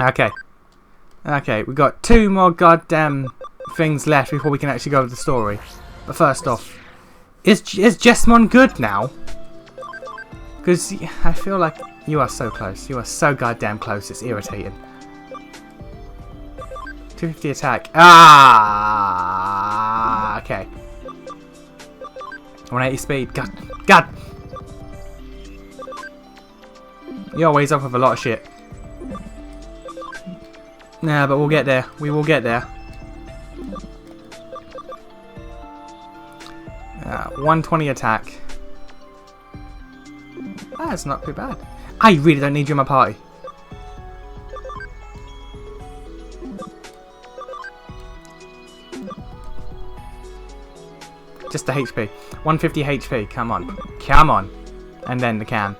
Okay. Okay, we've got 2 more goddamn things left before we can actually go to the story. But first off, is Jessamon good now? Because I feel like you are so close. You are so goddamn close. It's irritating. 250 attack. Ah, okay. 180 speed. God. You're always off with a lot of shit. Nah, but we'll get there. We will get there. 120 attack. That's not too bad. I really don't need you in my party. Just the HP. 150 HP. Come on. Come on. And then the can.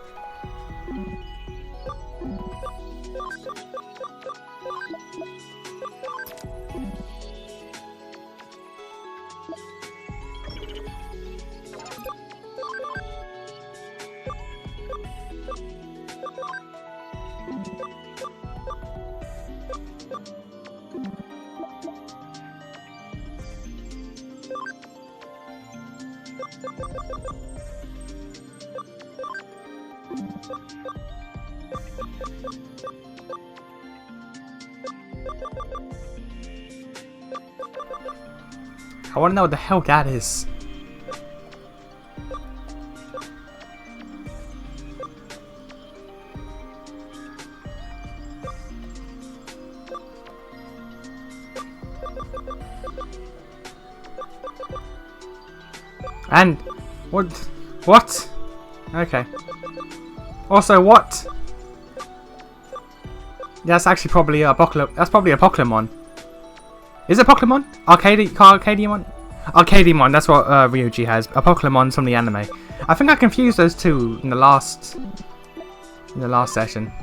I want to know what the hell that is. And what? What? Okay. Also, what? That's actually probably a Pokemon. That's probably a Pokemon. Is it Pokemon? Arcadiemon? Arcadiemon, that's what Ryuji has. A Pokemon from the anime. I think I confused those two in the last session.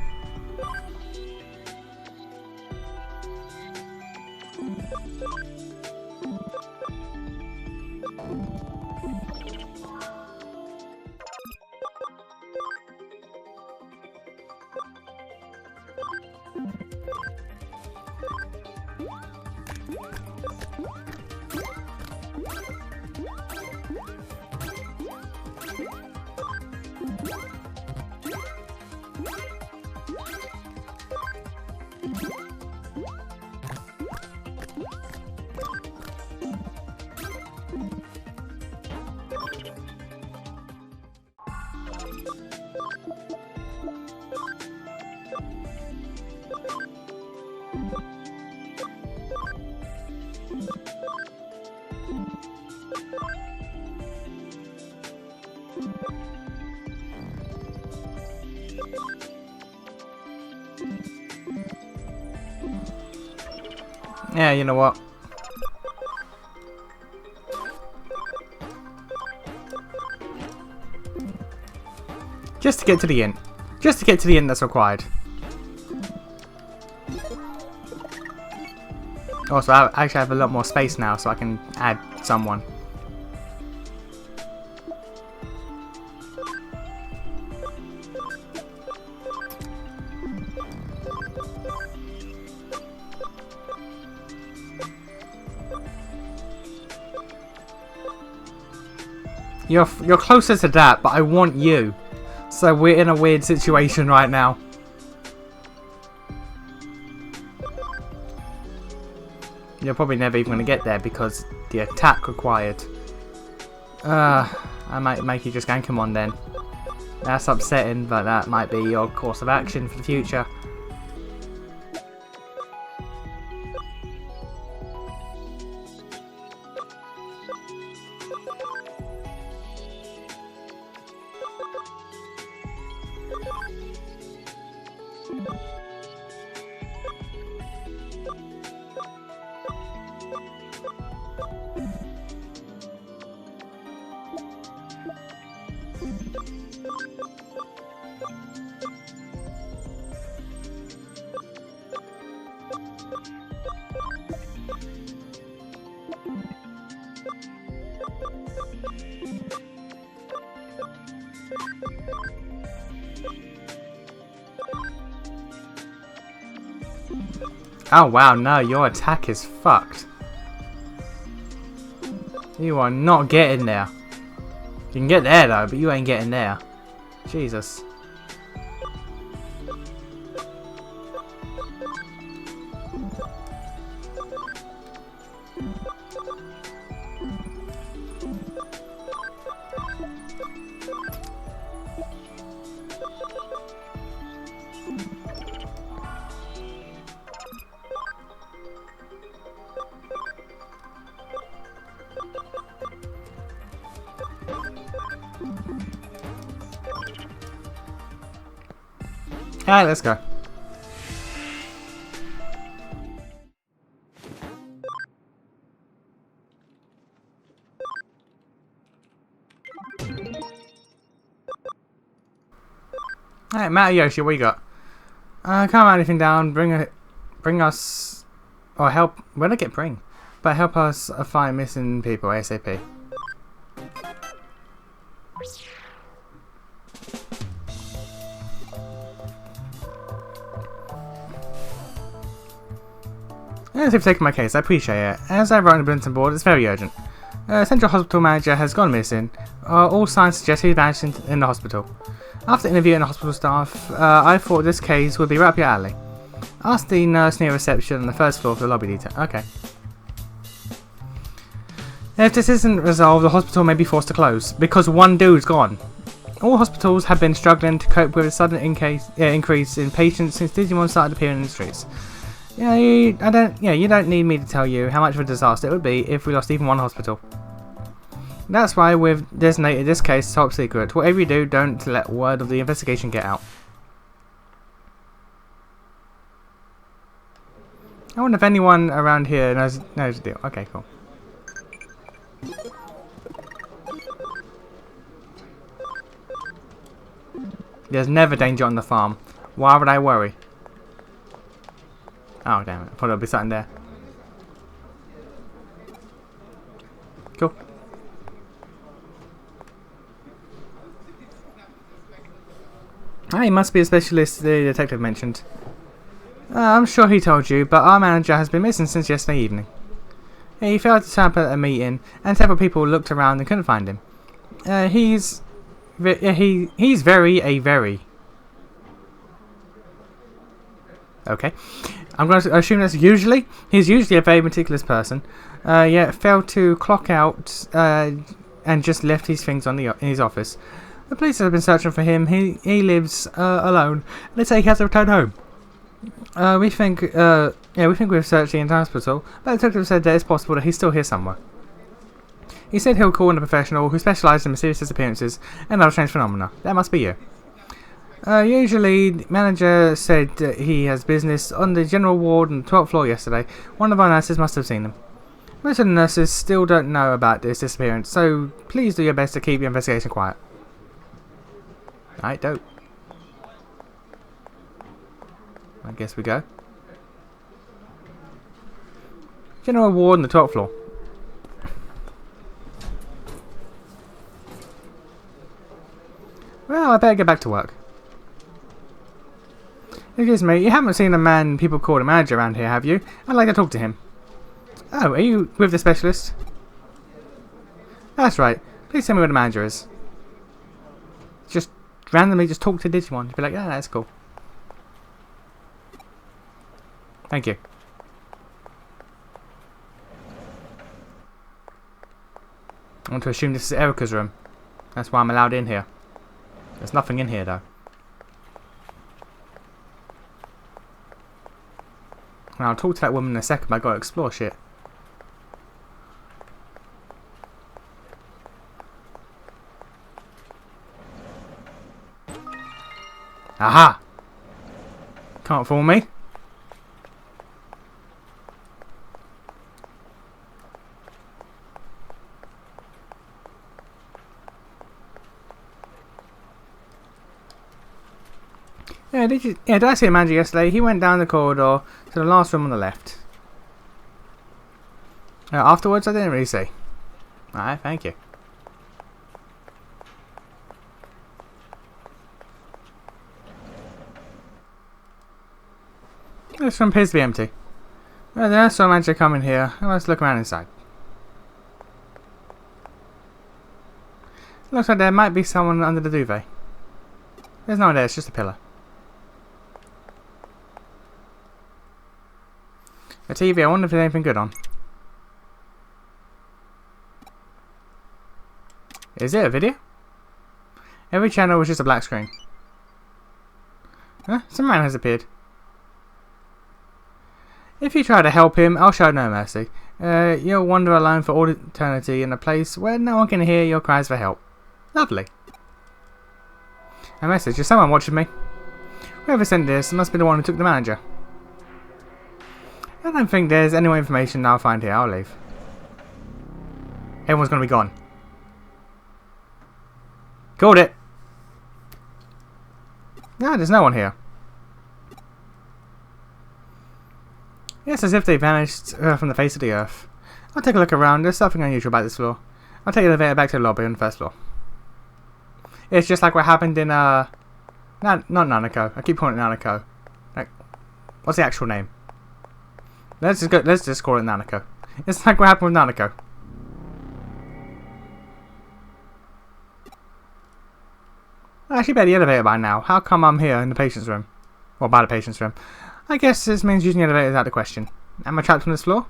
Yeah, you know what? Just to get to the end. Just to get to the end that's required. Also, I actually have a lot more space now, so I can add someone. You're closer to that, but I want you. So we're in a weird situation right now. You're probably never even going to get there because the attack required. I might make you just Gankamon then. That's upsetting, but that might be your course of action for the future. Oh wow, no, your attack is fucked. You are not getting there. You can get there though, but you ain't getting there. Jesus. Alright, let's go. Alright, Matt Yoshi, what you got? Can't write anything down. Bring us, or help. Where did I get bring? But help us find missing people ASAP. Thanks for taking my case, I appreciate it. As I wrote on the bulletin board, it's very urgent. Central Hospital Manager has gone missing. All signs suggest he's vanished in the hospital. After interviewing the hospital staff, I thought this case would be right up your alley. Ask the nurse near reception on the first floor for the lobby detail. Okay. If this isn't resolved, the hospital may be forced to close, because one dude's gone. All hospitals have been struggling to cope with a sudden increase in patients since Digimon started appearing in the streets. Yeah, you don't need me to tell you how much of a disaster it would be if we lost even one hospital. That's why we've designated this case top secret. Whatever you do, don't let word of the investigation get out. I wonder if anyone around here knows the deal. Okay, cool. There's never danger on the farm. Why would I worry? Oh damn it, I thought there'd be something there. Cool. Ah, he must be a specialist the detective mentioned. I'm sure he told you, but our manager has been missing since yesterday evening. He failed to turn up at a meeting, and several people looked around and couldn't find him. He's very... Okay. I'm going to assume he's usually a very meticulous person, yet failed to clock out and just left his things in his office. The police have been searching for him. He lives alone. They say he has to return home. We think we've searched the entire hospital, but the detective said that it's possible that he's still here somewhere. He said he'll call in a professional who specialises in mysterious disappearances and other strange phenomena. That must be you. Usually, the manager said that he has business on the general ward on the 12th floor yesterday. One of our nurses must have seen him. Most of the nurses still don't know about this disappearance, so please do your best to keep your investigation quiet. Alright, dope. I guess we go. General ward on the 12th floor. Well, I better get back to work. Excuse me, you haven't seen a man people call a manager around here, have you? I'd like to talk to him. Oh, are you with the specialist? That's right. Please tell me where the manager is. Just randomly just talk to Digimon. You'd be like, yeah, that's cool. Thank you. I want to assume this is Erica's room. That's why I'm allowed in here. There's nothing in here though. Now, I'll talk to that woman in a second, but I've got to explore shit. Aha! Can't fool me. Yeah, did I see a manager yesterday? He went down the corridor to the last room on the left. Afterwards, I didn't really see. Alright, thank you. This room appears to be empty. Well, there's so much coming here. Let's look around inside. Looks like there might be someone under the duvet. There's no one there, it's just a pillar. The TV, I wonder if there's anything good on. Is it a video? Every channel was just a black screen. Huh? Some man has appeared. If you try to help him, I'll show no mercy. You'll wander alone for all eternity in a place where no one can hear your cries for help. Lovely. A message. Is someone watching me? Whoever sent this must be the one who took the manager. I don't think there's any more information I'll find here. I'll leave. Everyone's going to be gone. Called it. No, there's no one here. Yes, as if they vanished from the face of the earth. I'll take a look around. There's something unusual about this floor. I'll take the elevator back to the lobby on the first floor. It's just like what happened in not Nanako. I keep calling it Nanako. Like, what's the actual name? Let's just call it Nanako. It's like what happened with Nanako. I should be at the elevator by now. How come I'm here in the patient's room? Well, by the patient's room. I guess this means using the elevator is out of the question. Am I trapped on this floor?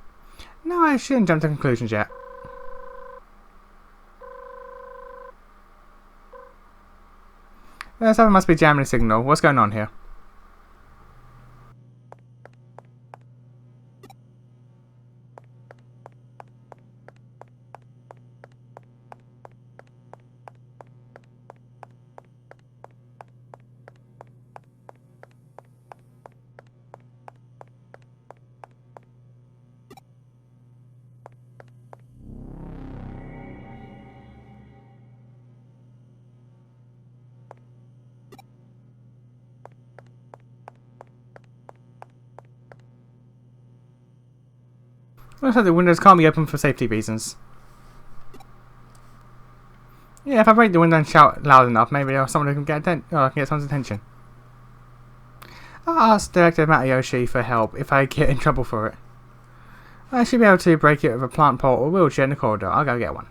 No, I shouldn't jump to conclusions yet. Someone must be jamming a signal. What's going on here? Looks like the windows can't be opened for safety reasons. Yeah, if I break the window and shout loud enough, maybe someone can get someone's attention. I'll ask Director Matayoshi for help if I get in trouble for it. I should be able to break it with a plant pot or wheelchair in the corridor. I'll go get one.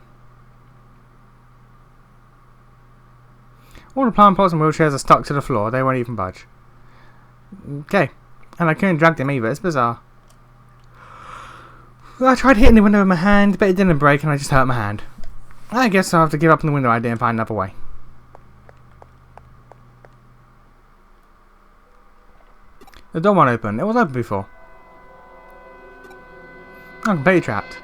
All the plant pots and wheelchairs are stuck to the floor. They won't even budge. Okay. And I couldn't drag them either. It's bizarre. Well, I tried hitting the window with my hand, but it didn't break and I just hurt my hand. I guess I'll have to give up on the window idea and find another way. The door won't open. It was open before. I'm completely trapped.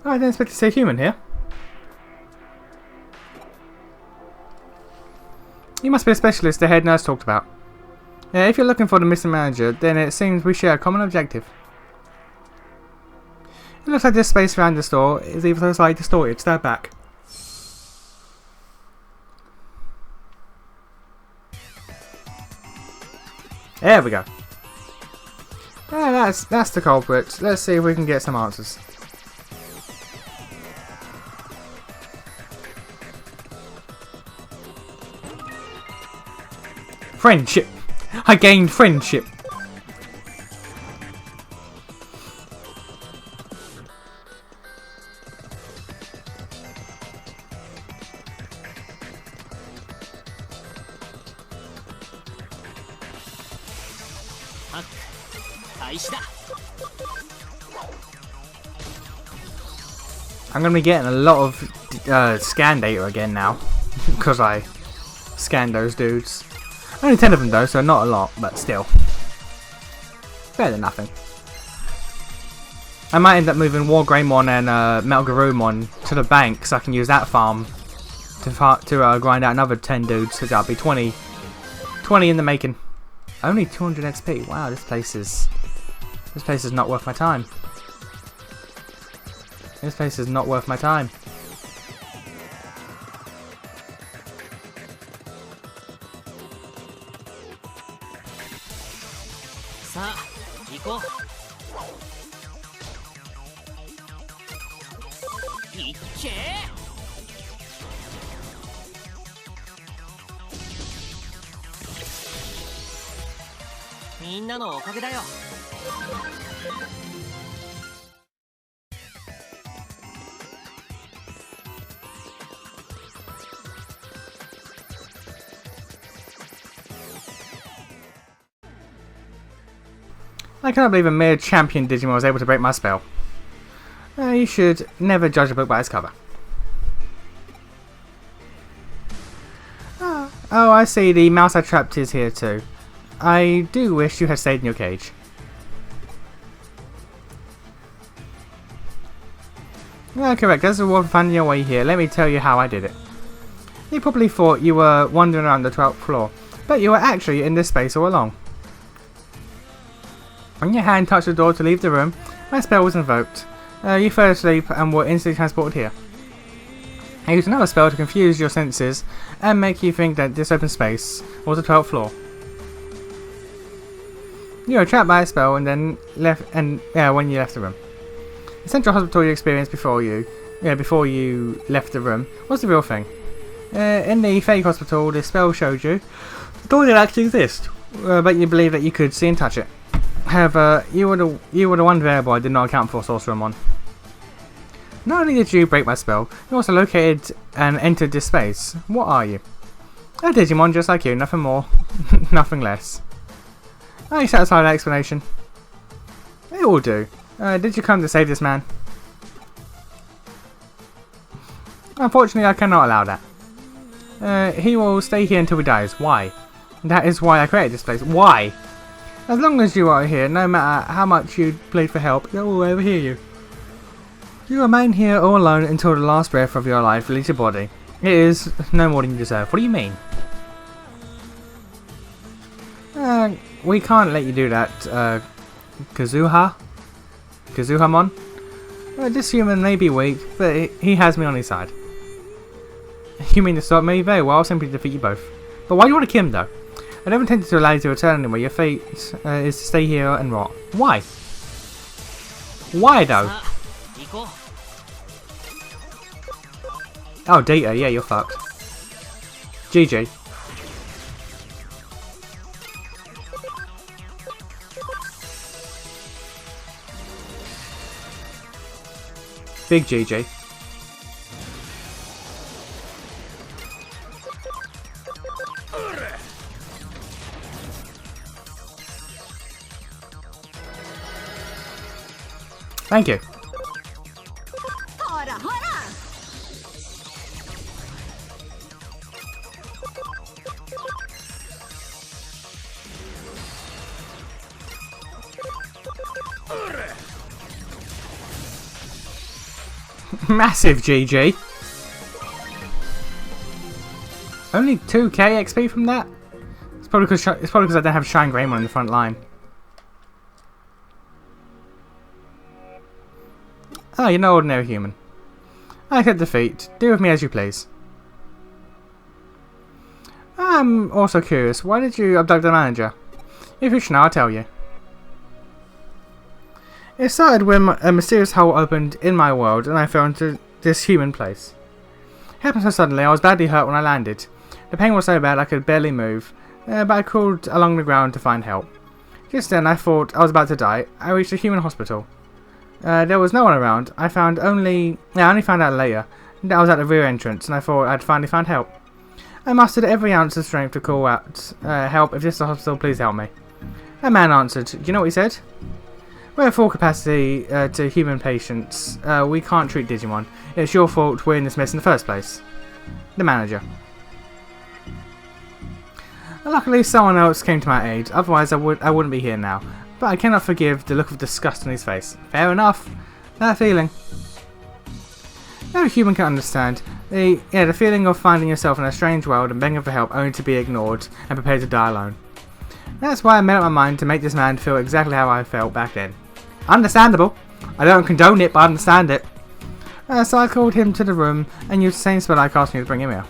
Oh, I didn't expect to see a human here. You must be a specialist the head nurse talked about. Yeah, if you're looking for the missing manager, then it seems we share a common objective. It looks like this space around the store is either slightly distorted. Step back. There we go. Yeah, that's the culprit. Let's see if we can get some answers. Friendship. I gained friendship. I'm going to be getting a lot of scan data again now, because I scanned those dudes. Only 10 of them though, so not a lot, but still. Better than nothing. I might end up moving Wargreymon and Metal Garurumon to the bank, so I can use that farm to grind out another 10 dudes, so that'll be 20 in the making. Only 200 XP. Wow, this place is not worth my time. This place is not worth my time. I cannot believe a mere champion Digimon was able to break my spell. You should never judge a book by its cover. Oh, I see. The mouse I trapped is here too. I do wish you had stayed in your cage. Yeah, correct. As a reward for finding your way here, let me tell you how I did it. You probably thought you were wandering around the 12th floor, but you were actually in this space all along. When your hand touched the door to leave the room, my spell was invoked. You fell asleep and were instantly transported here. I used another spell to confuse your senses and make you think that this open space was the 12th floor. You were trapped by a spell and then left, when you left the room. The central hospital you experienced before you left the room was the real thing. In the fake hospital, the spell showed you the door didn't actually exist, but you believed that you could see and touch it. However, you were the one variable I did not account for, Sorcerermon. Not only did you break my spell, you also located and entered this space. What are you? A Digimon just like you, nothing more, nothing less. Are you satisfied with that explanation? It will do. Did you come to save this man? Unfortunately, I cannot allow that. He will stay here until he dies. Why? That is why I created this place. Why? As long as you are here, no matter how much you plead for help, they will ever hear you. You remain here all alone until the last breath of your life leaves your body. It is no more than you deserve. What do you mean? We can't let you do that, Kazuhamon. This human may be weak, but he has me on his side. You mean to stop me? Very well, I'll simply defeat you both. But why do you want to kill him though? I never intended to allow you to return anyway. Your fate is to stay here and rot. Why? Why though? Oh, Data, yeah, you're fucked. GG. Big GG. Thank you. Massive GG. Only 2k XP from that? It's probably because I don't have Shine Greymon in the front line. Oh, you're no ordinary human. I accept defeat. Do with me as you please. I'm also curious, why did you abduct the manager? If you should know, I'll tell you. It started when a mysterious hole opened in my world and I fell into this human place. It happened so suddenly, I was badly hurt when I landed. The pain was so bad I could barely move, but I crawled along the ground to find help. Just then I thought I was about to die. I reached a human hospital. There was no one around. I only found out later that I was at the rear entrance and I thought I'd finally found help. I mustered every ounce of strength to call out, help, if this is the hospital, please help me. A man answered. Do you know what he said? We're at full capacity to human patients. We can't treat Digimon. It's your fault we're in this mess in the first place. The manager. Luckily someone else came to my aid, otherwise I wouldn't be here now. But I cannot forgive the look of disgust on his face. Fair enough. That feeling. No human can understand. The feeling of finding yourself in a strange world and begging for help only to be ignored and prepared to die alone. That's why I made up my mind to make this man feel exactly how I felt back then. Understandable. I don't condone it, but I understand it. So I called him to the room and used the same spell I cast me to bring him here.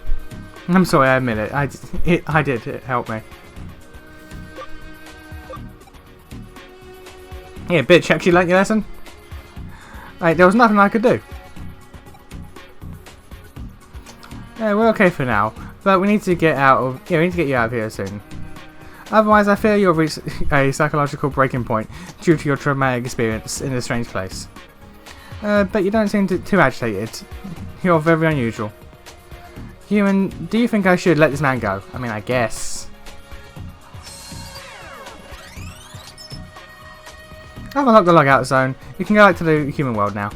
I'm sorry, I admit it. I did. It helped me. Yeah, bitch, actually learnt your lesson? Like, there was nothing I could do. Yeah, we're okay for now, but we need to get out of... Yeah, we need to get you out of here soon. Otherwise, I fear you'll reach a psychological breaking point due to your traumatic experience in this strange place. But you don't seem too agitated. You're very unusual. Human, do you think I should let this man go? I mean, I guess. I've unlocked the logout zone. You can go back to the human world now.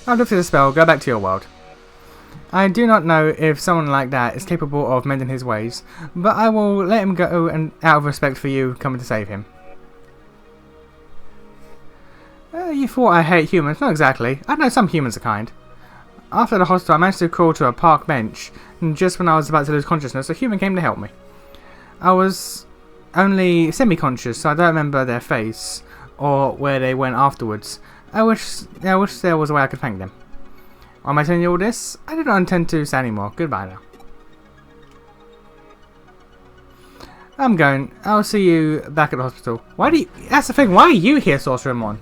I've looked at the spell. Go back to your world. I do not know if someone like that is capable of mending his ways, but I will let him go and out of respect for you coming to save him. You thought I hate humans? Not exactly. I know some humans are kind. After the hospital, I managed to crawl to a park bench, and just when I was about to lose consciousness, a human came to help me. I was only semi-conscious, so I don't remember their face or where they went afterwards. I wish there was a way I could thank them. Why am I telling you all this? I do not intend to say anymore. Goodbye now. I'm going. I'll see you back at the hospital. Why do you... That's the thing. Why are you here, Sorcerermon?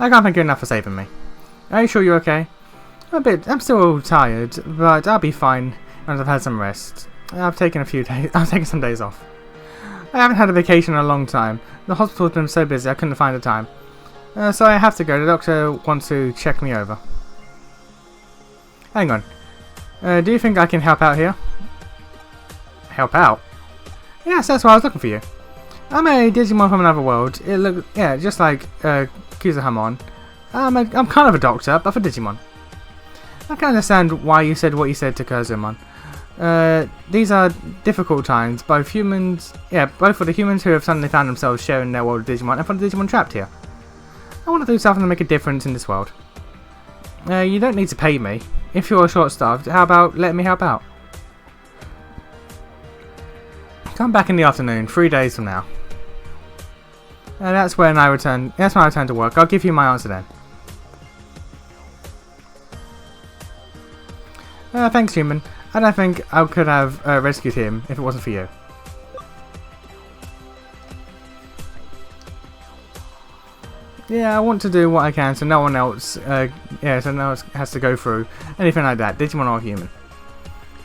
I can't thank you enough for saving me. Are you sure you're okay? I'm still tired, but I'll be fine once I've had some rest. I've taken some days off. I haven't had a vacation in a long time. The hospital's been so busy I couldn't find the time. So I have to go. The doctor wants to check me over. Hang on. Do you think I can help out here? Help out? Yes, that's why I was looking for you. I'm a Digimon from another world. It looks, yeah, just like Kuzahamon. I'm kind of a doctor, but for Digimon. I can understand why you said what you said to Kuzahamon. These are difficult times, both for the humans who have suddenly found themselves sharing their world with Digimon, and for the Digimon trapped here. I want to do something to make a difference in this world. You don't need to pay me. If you're short-staffed, how about letting me help out? Come back in the afternoon, 3 days from now. That's when I return. That's when I return to work. I'll give you my answer then. Thanks, human. I don't think I could have rescued him if it wasn't for you. Yeah, I want to do what I can so no one else, so no one else has to go through anything like that, Digimon or human.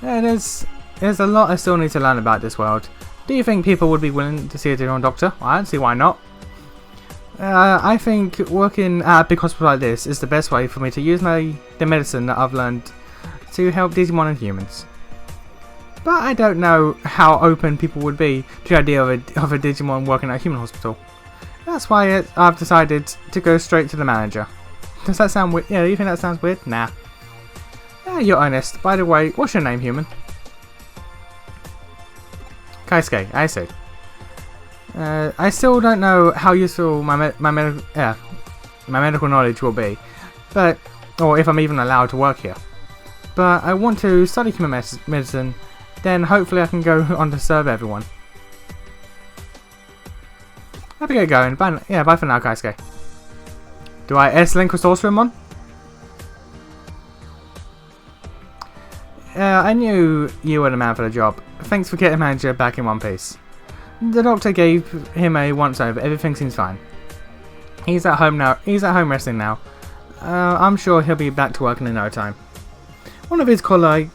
There's a lot I still need to learn about this world. Do you think people would be willing to see a Digimon doctor? I don't see why not. I think working at a big hospital like this is the best way for me to use the medicine that I've learned to help Digimon and humans. But I don't know how open people would be to the idea of a Digimon working at a human hospital. That's why I've decided to go straight to the manager. Does that sound weird? Yeah, do you think that sounds weird? Nah. Yeah, you're honest. By the way, what's your name, human? Kaisuke, I see. I still don't know how useful my medical knowledge will be, or if I'm even allowed to work here. But I want to study human medicine, then hopefully I can go on to serve everyone. Let me get going. Bye for now, Kaisuke. Do I S-Link with Sorcerermon? I knew you were the man for the job. Thanks for getting manager back in one piece. The doctor gave him a once-over. Everything seems fine. He's at home now. He's at home resting now. I'm sure he'll be back to working in no time. One of his colleagues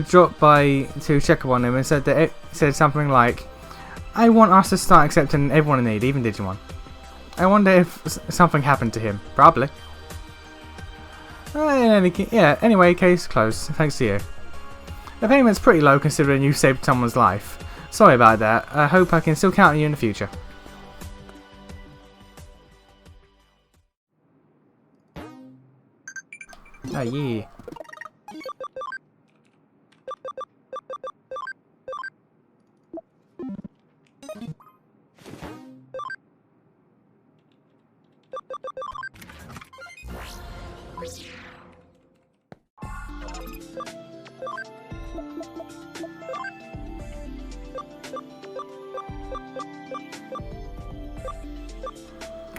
dropped by to check up on him and said something like, "I want us to start accepting everyone in need, even Digimon." I wonder if something happened to him. Probably. Anyway, case closed. Thanks to you. The payment's pretty low considering you saved someone's life. Sorry about that. I hope I can still count on you in the future. Oh yeah.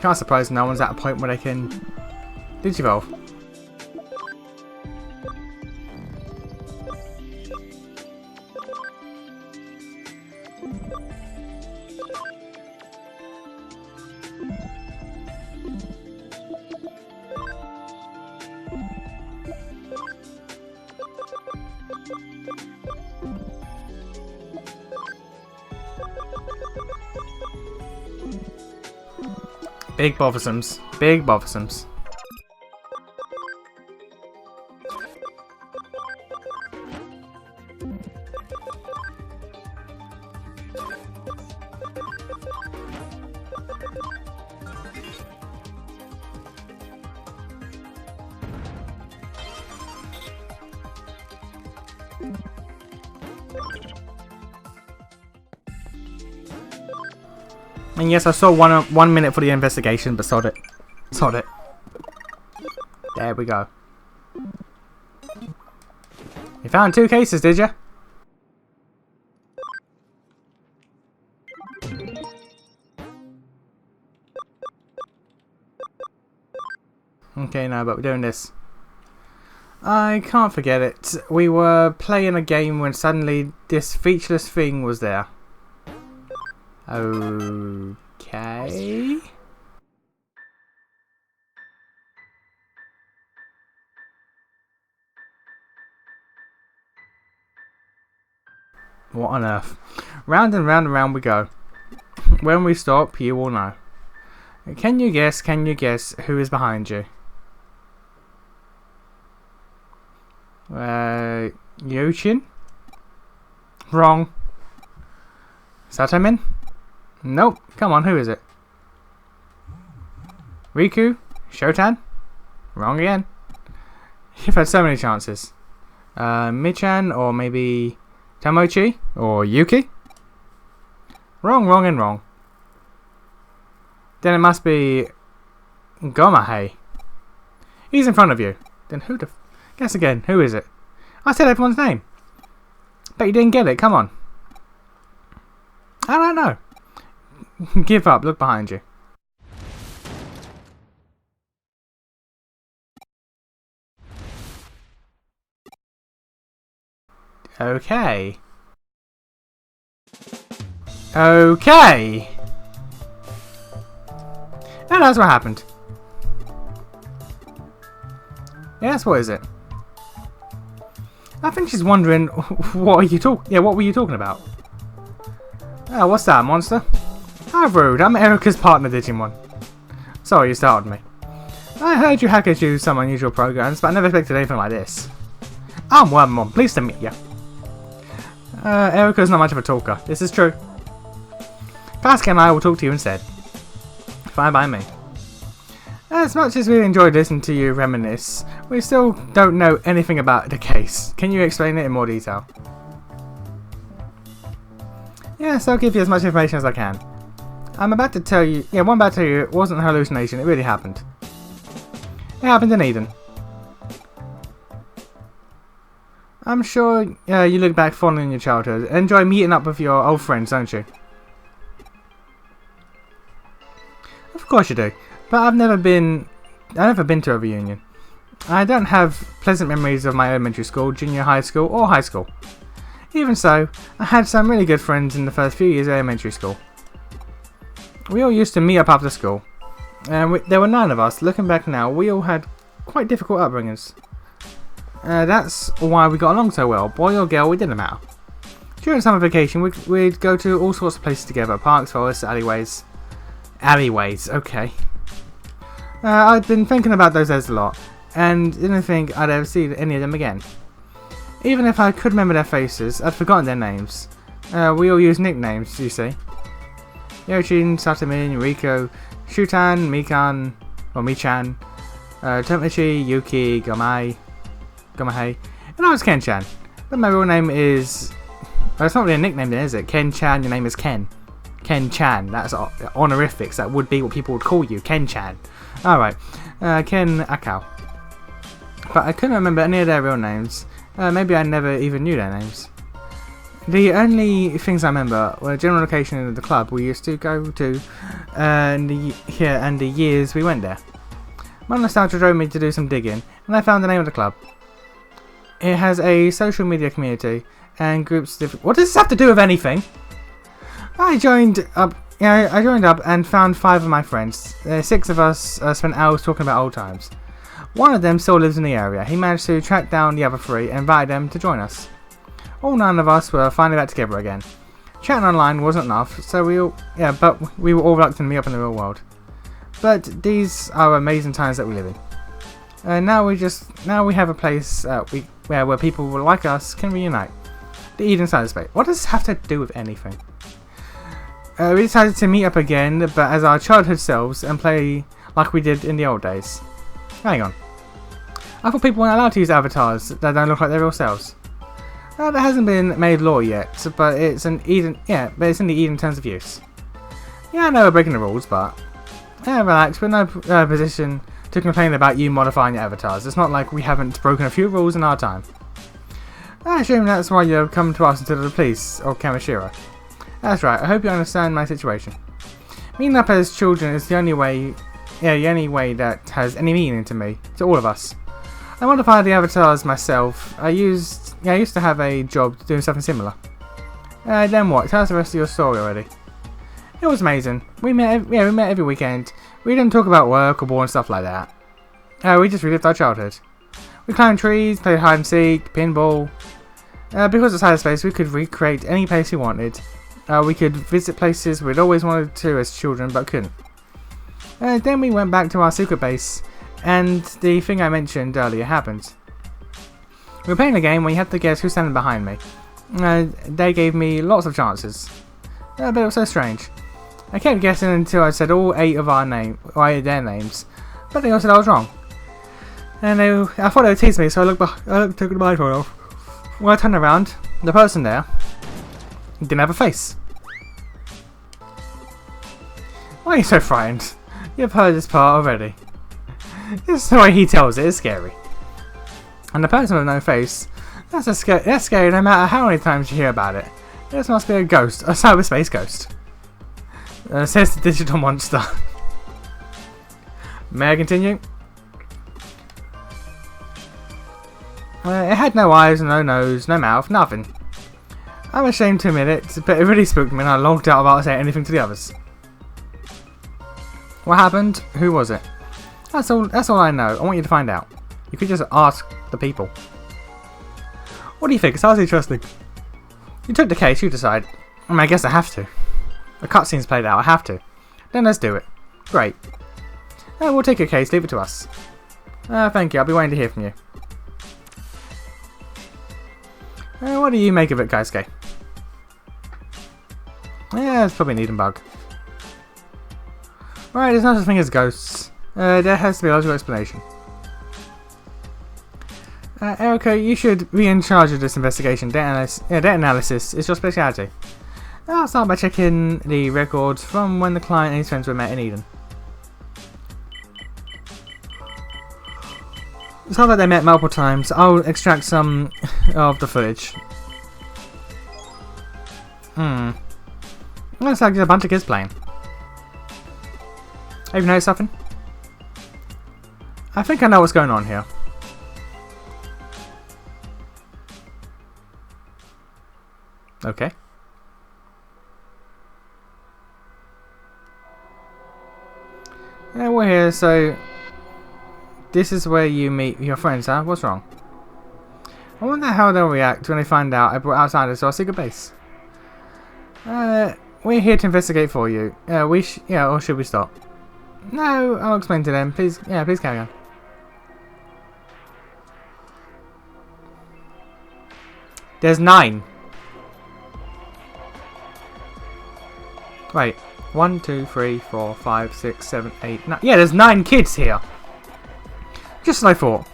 Can't surprise no one's at a point where they can Digivolve. Big bothersome. Big bothersome. And yes, I saw 1 minute for the investigation, but sod it. Sod it. There we go. You found 2 cases, did you? Okay, no, but we're doing this. I can't forget it. We were playing a game when suddenly this featureless thing was there. Okay. What on earth? Round and round and round we go. When we stop, you will know. Can you guess who is behind you? Yochin? Wrong. Satamin? Nope. Come on, who is it? Riku? Shotan? Wrong again. You've had so many chances. Michan, or maybe Tamochi? Or Yuki? Wrong, wrong, and wrong. Then it must be Gomahei. He's in front of you. Then who the guess again, who is it? I said everyone's name. Bet you didn't get it, come on. I don't know. Give up, look behind you. Okay. Okay. And that's what happened. Yes, what is it? I think she's wondering what were you talking about? Oh, what's that, monster? How rude, I'm Erica's partner Digimon. Sorry you startled me. I heard you hackers use some unusual programs, but I never expected anything like this. I'm Wormmon, pleased to meet you. Erica's not much of a talker, this is true. Pascal and I will talk to you instead. Fine by me. As much as we enjoyed listening to you reminisce, we still don't know anything about the case. Can you explain it in more detail? Yes, I'll give you as much information as I can. what I'm about to tell you, it wasn't a hallucination, it really happened. It happened in Eden. I'm sure you look back fondly in your childhood and enjoy meeting up with your old friends, don't you? Of course you do, but I've never been to a reunion. I don't have pleasant memories of my elementary school, junior high school, or high school. Even so, I had some really good friends in the first few years of elementary school. We all used to meet up after school. There were 9 of us. Looking back now, we all had quite difficult upbringings. That's why we got along so well. Boy or girl, it didn't matter. During summer vacation, we'd go to all sorts of places together. Parks, forests, alleyways. Alleyways, okay. I'd been thinking about those days a lot, and didn't think I'd ever see any of them again. Even if I could remember their faces, I'd forgotten their names. We all use nicknames, you see. Yochin, Satamin, Yuriko, Shutan, Mikan, or Michan, Tomochi, Yuki, Gomahei, and I was Ken-chan. But my real name is... Well, it's not really a nickname then, is it? Ken-chan, your name is Ken. Ken-chan, that's honorifics, that would be what people would call you, Ken-chan. Alright, Ken Akao. But I couldn't remember any of their real names. Maybe I never even knew their names. The only things I remember were general location of the club we used to go to, and the years we went there. My nostalgia drove me to do some digging, and I found the name of the club. It has a social media community and groups. What does this have to do with anything? I joined up and found 5 of my friends. 6 of us spent hours talking about old times. One of them still lives in the area. He managed to track down the other 3 and invited them to join us. All 9 of us were finally back together again. Chatting online wasn't enough, so we were all reluctant to meet up in the real world. But these are amazing times that we live in. Now we have a place where people like us can reunite. The Eden Cyberspace. What does this have to do with anything? We decided to meet up again, but as our childhood selves, and play like we did in the old days. Hang on. I thought people weren't allowed to use avatars that don't look like their real selves. That hasn't been made law yet, but it's in the Eden terms of use. Yeah, I know we're breaking the rules, but relax. We're in no position to complain about you modifying your avatars. It's not like we haven't broken a few rules in our time. I assume that's why you've come to us instead of the police or Kamishiro. That's right. I hope you understand my situation. Meeting up as children is the only way that has any meaning to me, to all of us. I modified the avatars myself. I used to have a job doing something similar. Then what? Tell us the rest of your story already. It was amazing. We met every weekend. We didn't talk about work or war and stuff like that. We just relived our childhood. We climbed trees, played hide and seek, pinball. Because of cyberspace, we could recreate any place we wanted. We could visit places we'd always wanted to as children but couldn't. Then we went back to our secret base, and the thing I mentioned earlier happened. We were playing a game where you had to guess who's standing behind me. They gave me lots of chances, but it was so strange. I kept guessing until I said all 8 of their names, but they all said I was wrong. And I thought they would tease me, so I took the blindfold off. When I turned around, the person there didn't have a face. Why are you so frightened? You've heard this part already. This is the way he tells it, it's scary. And the person with no face, that's scary no matter how many times you hear about it. This must be a ghost, a cyberspace ghost. Says the digital monster. May I continue? It had no eyes, no nose, no mouth, nothing. I'm ashamed to admit it, but it really spooked me and I logged out without saying anything to the others. What happened? Who was it? That's all I know. I want you to find out. You could just ask the people. What do you think? It's hardly trusting. You took the case, you decide. I guess I have to. The cutscene's played out, I have to. Then let's do it. Great. We'll take your case, leave it to us. Thank you, I'll be waiting to hear from you. What do you make of it, Kaisuke? Yeah, it's probably an Eden bug. Right, there's no such thing as ghosts. There has to be a logical explanation. Erica, you should be in charge of this investigation. Data analysis is your speciality. I'll start by checking the records from when the client and his friends were met in Eden. It's not that they met multiple times. I'll extract some of the footage. Looks like there's a bunch of kids playing. Have you noticed something? I think I know what's going on here. Okay. Yeah, we're here, so this is where you meet your friends, huh? What's wrong? I wonder how they'll react when they find out I brought outsiders to our secret base. We're here to investigate for you. Or should we stop? No, I'll explain to them. Please carry on. There's 9. Wait. 1, 2, 3, 4, 5, 6, 7, 8, 9. Yeah, there's 9 kids here. Just as I thought.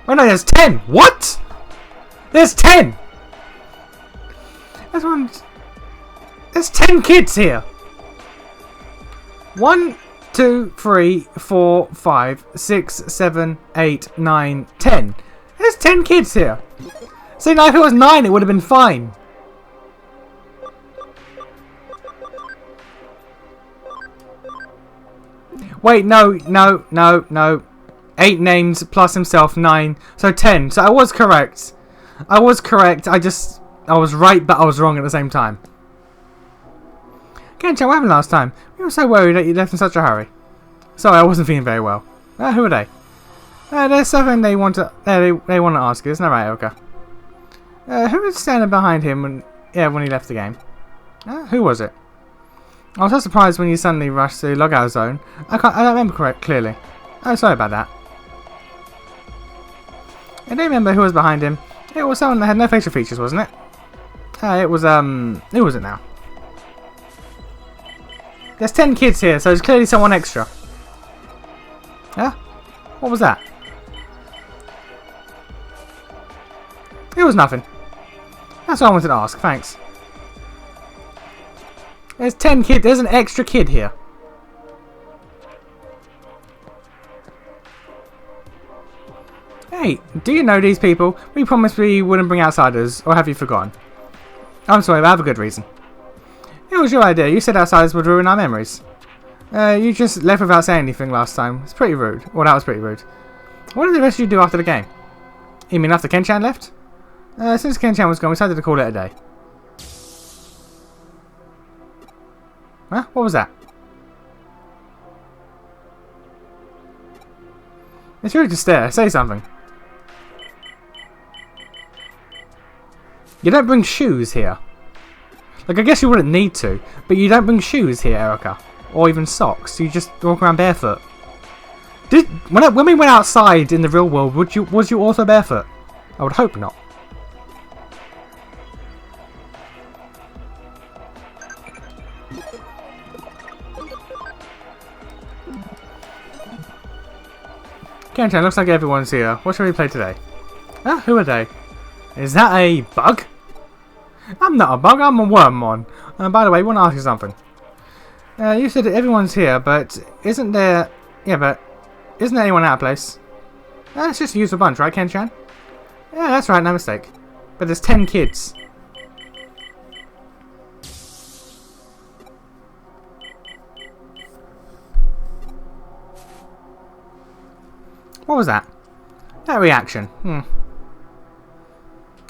Oh no, there's 10! What? There's 10! There's 10 kids here! 1, 2, 3, 4, 5, 6, 7, 8, 9, 10. There's 10 kids here. See, now if it was 9, it would have been fine. Wait, no. 8 names plus himself, 9. So 10. So I was correct. I was right, but I was wrong at the same time. Ken-chan, what happened last time? We were so worried that you left in such a hurry. Sorry, I wasn't feeling very well. Who are they? There's something they want to ask you, isn't that right, Erica? Who was standing behind him when he left the game? Who was it? I was so surprised when you suddenly rushed to the logout zone. I don't remember clearly. Oh, sorry about that. I don't remember who was behind him. It was someone that had no facial features, wasn't it? Who was it now? There's 10 kids here, so there's clearly someone extra. Yeah? What was that? It was nothing. That's all I wanted to ask, thanks. There's 10 kids, there's an extra kid here. Hey, do you know these people? We promised we wouldn't bring outsiders, or have you forgotten? I'm sorry, but I have a good reason. It was your idea. You said outsiders would ruin our memories. You just left without saying anything last time. It's pretty rude. Well, that was pretty rude. What did the rest of you do after the game? You mean after Ken-chan left? Since Ken-chan was gone, we decided to call it a day. Huh? What was that? It's rude to stare. Say something. You don't bring shoes here. Like, I guess you wouldn't need to, but you don't bring shoes here, Erica. Or even socks. You just walk around barefoot. When we went outside in the real world, was you also barefoot? I would hope not. Ken-chan, looks like everyone's here. What shall we play today? Who are they? Is that a bug? I'm not a bug, I'm a wormmon. By the way, I want to ask you something. You said that everyone's here, but isn't there... Yeah, but... Isn't there anyone out of place? It's just a useful bunch, right, Ken-chan? Yeah, that's right, no mistake. But there's 10 kids. What was that? That reaction.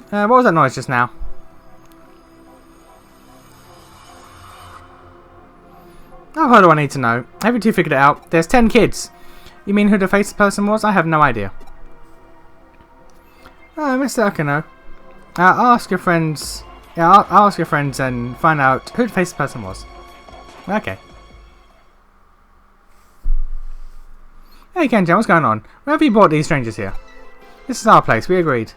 What was that noise just now? Oh, what do I need to know? Have you two figured it out? There's 10 kids. You mean who the faceless person was? I have no idea. Mr. Akano. I'll ask your friends. Yeah, I'll ask your friends and find out who the faceless person was. Okay. Hey Ken-chan, what's going on? Where have you brought these strangers here? This is our place, we agreed.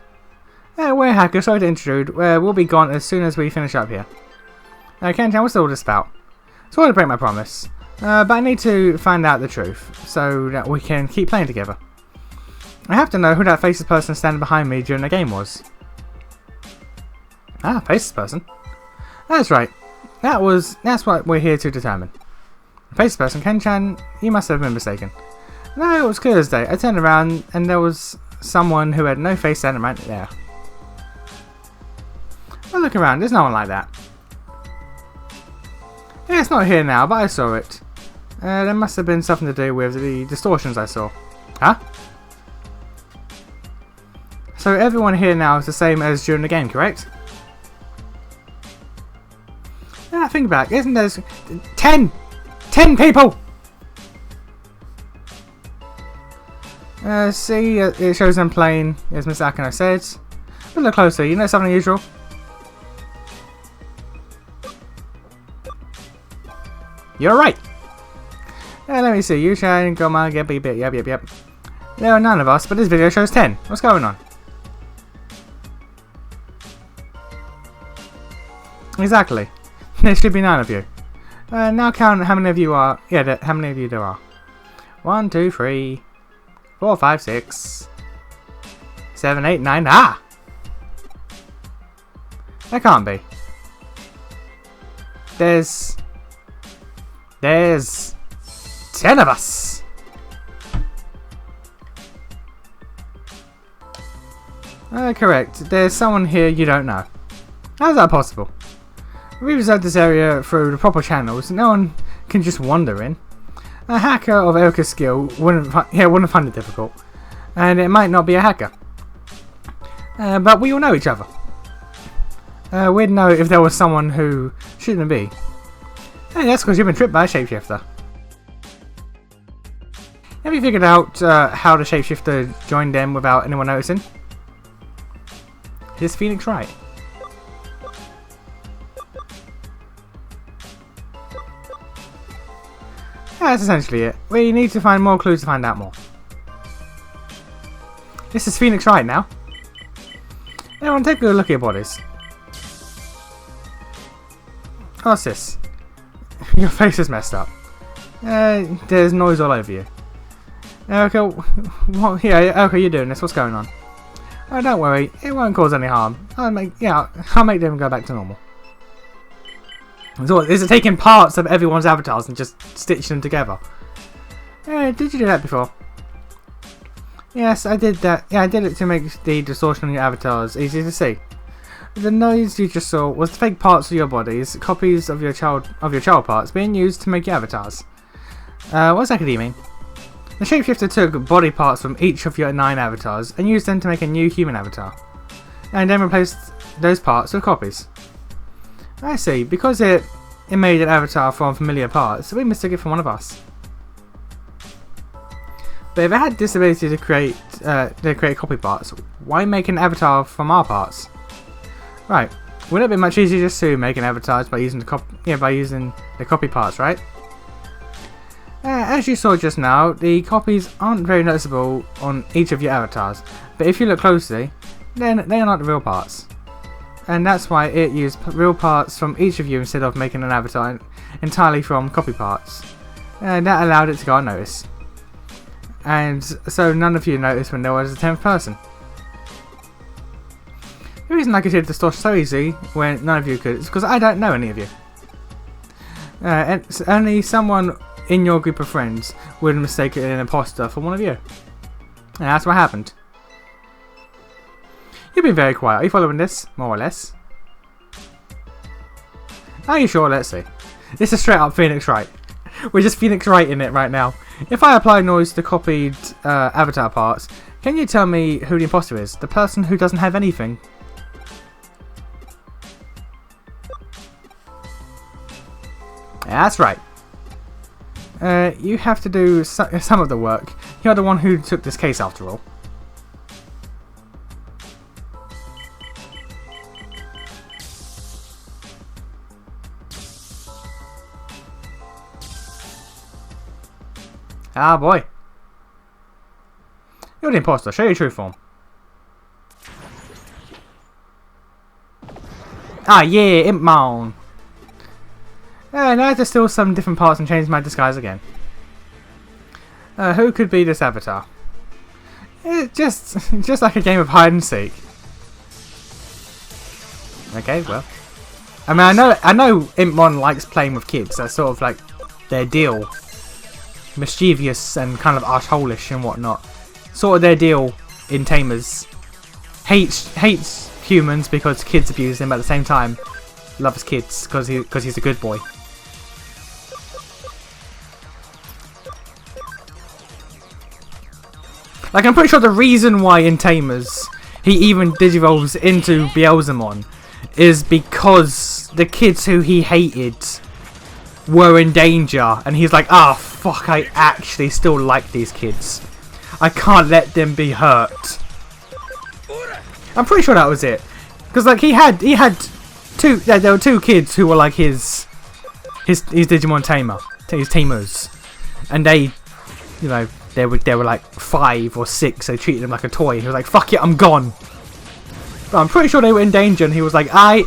We're hackers, sorry to intrude. We'll be gone as soon as we finish up here. Ken-chan, what's all this about? Sorry to break my promise, but I need to find out the truth, so that we can keep playing together. I have to know who that faceless person standing behind me during the game was. Faceless person? That's right. That's what we're here to determine. Faceless person, Ken-chan, you must have been mistaken. No, it was clear as day. I turned around and there was someone who had no face standing right there. Well, look around, there's no one like that. Yeah, it's not here now, but I saw it. There must have been something to do with the distortions I saw. Huh? So everyone here now is the same as during the game, correct? Yeah, think back, isn't there 10 people? See, it shows them playing, as Mr. Akano said. But look closer, you know something unusual? You're right! Let me see, you shine, Goma, yep. There are none of us, but this video shows 10. What's going on? Exactly. There should be 9 of you. Now count how many of you are. Yeah, how many of you there are. 1, 2, 3, 4, 5, 6, 7, 8, 9. Ah! That can't be. There's 10 of us! Correct. There's someone here you don't know. How's that possible? We reserved this area through the proper channels. No one can just wander in. A hacker of Erica's skill wouldn't find it difficult. And it might not be a hacker. But we all know each other. We'd know if there was someone who shouldn't be. Hey, that's because you've been tripped by a shapeshifter. Have you figured out how the shapeshifter joined them without anyone noticing? Here's Phoenix Wright. Yeah, that's essentially it. We need to find more clues to find out more. This is Phoenix Wright now. Everyone, take a look at your bodies. What's this? Your face is messed up. There's noise all over you. Okay, okay, you're doing this. What's going on? Oh, don't worry. It won't cause any harm. I'll make them go back to normal. So, is it taking parts of everyone's avatars and just stitching them together? Did you do that before? Yes, I did that. Yeah, I did it to make the distortion on your avatars easy to see. The noise you just saw was the fake parts of your bodies, copies of your child parts being used to make your avatars. What exactly do you mean? The shapeshifter took body parts from each of your 9 avatars and used them to make a new human avatar, and then replaced those parts with copies. I see. Because it made an avatar from familiar parts, we mistook it for one of us. But if it had this ability to create copy parts, why make an avatar from our parts? Right. Wouldn't it be much easier just to make an avatar by using the copy parts, right? As you saw just now, the copies aren't very noticeable on each of your avatars, but if you look closely, then they are not the real parts. And that's why it used real parts from each of you instead of making an avatar entirely from copy parts. And that allowed it to go unnoticed. And so none of you noticed when there was a 10th person. The reason I could hear the distortion so easy when none of you could is because I don't know any of you. And only someone in your group of friends would mistake an imposter for one of you. And that's what happened. You've been very quiet. Are you following this? More or less. Are you sure? Let's see. This is straight up Phoenix Wright. We're just Phoenix Wright in it right now. If I apply noise to copied avatar parts, can you tell me who the imposter is? The person who doesn't have anything. Yeah, that's right. You have to do some of the work. You're the one who took this case after all. Ah boy. You're the imposter. Show your true form. Ah yeah, Impmon. Now I have to steal some different parts and change my disguise again. Who could be this avatar? Just like a game of hide and seek. Okay, well. I mean, I know Impmon likes playing with kids. That's sort of like their deal. Mischievous and kind of arse-hole-ish and whatnot. Sort of their deal in Tamers. Hates humans because kids abuse him, but at the same time loves kids because he's a good boy. Like, I'm pretty sure the reason why in Tamers he even digivolves into Beelzemon is because the kids who he hated were in danger, and he's like, ah, fuck, I actually still like these kids. I can't let them be hurt. I'm pretty sure that was it. Because, like, he had two, yeah, there were 2 kids who were like his Digimon tamer, his tamers. And they, you know, they were like 5 or 6, they treated him like a toy. He was like, fuck it, I'm gone. But I'm pretty sure they were in danger, and he was like, I'm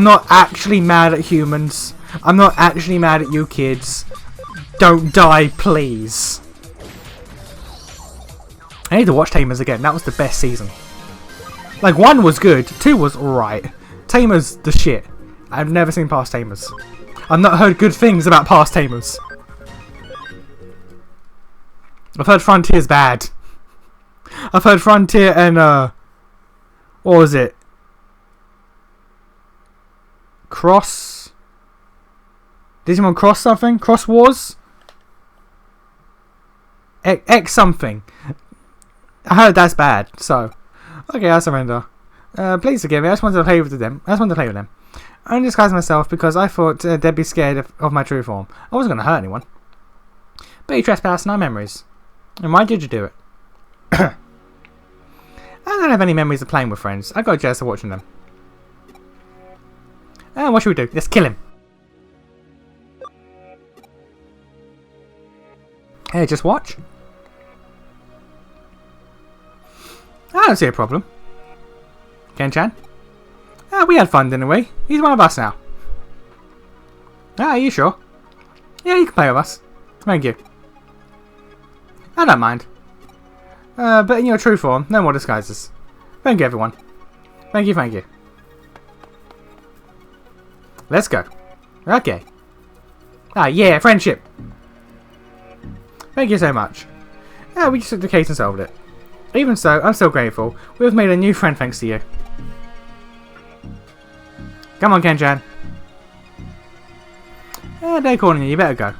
not actually mad at humans. I'm not actually mad at you kids. Don't die, please. I need to watch Tamers again. That was the best season. Like, 1 was good. 2 was alright. Tamers, the shit. I've never seen past Tamers. I've not heard good things about past Tamers. I've heard Frontier's bad. I've heard Frontier and what was it? Cross? Digimon Cross something? Cross Wars? X something. I heard that's bad, so okay, I surrender. Please forgive me. I just wanted to play with them. I only disguised myself because I thought they'd be scared of my true form. I wasn't going to hurt anyone. But you trespassed in our memories. And why did you do it? I don't have any memories of playing with friends. I got jealous of watching them. What should we do? Let's kill him. Hey, just watch. I don't see a problem. Ken-chan? We had fun, didn't we? He's one of us now. Are you sure? Yeah, you can play with us. Thank you. I don't mind. But in your true form, no more disguises. Thank you, everyone. Thank you. Let's go. Okay. Yeah, friendship. Thank you so much. We just took the case and solved it. Even so, I'm still grateful. We've made a new friend thanks to you. Come on, Ken-chan. They're calling you. You better go.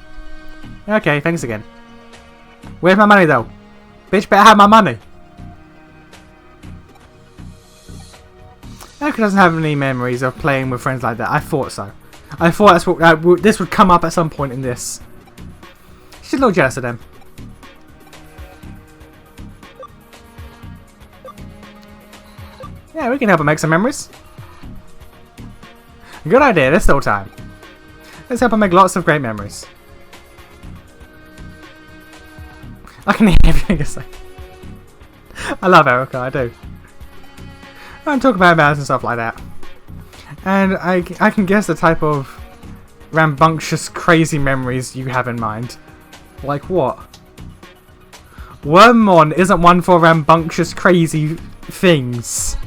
Okay, thanks again. Where's my money, though? Bitch better have my money. Erica doesn't have any memories of playing with friends like that. I thought so. I thought that's what this would come up at some point in this. She's a little jealous of them. Yeah, we can help her make some memories. Good idea, there's still time. Let's help her make lots of great memories. I can hear everything you say. I love Erica, I do. I don't talk about mouse and stuff like that. And I can guess the type of rambunctious, crazy memories you have in mind. Like what? Wormmon isn't one for rambunctious, crazy things.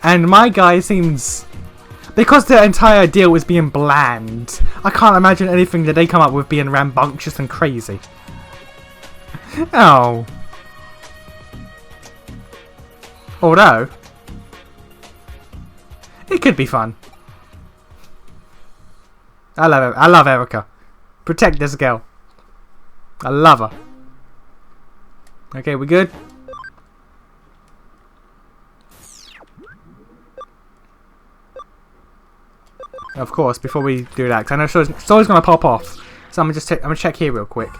And my guy seems... Because their entire deal is being bland, I can't imagine anything that they come up with being rambunctious and crazy. Oh. Although, it could be fun. I love her. I love Erica. Protect this girl. I love her. Okay, we good? Of course, before we do that, because I know Story's going to pop off. So I'm gonna check here real quick.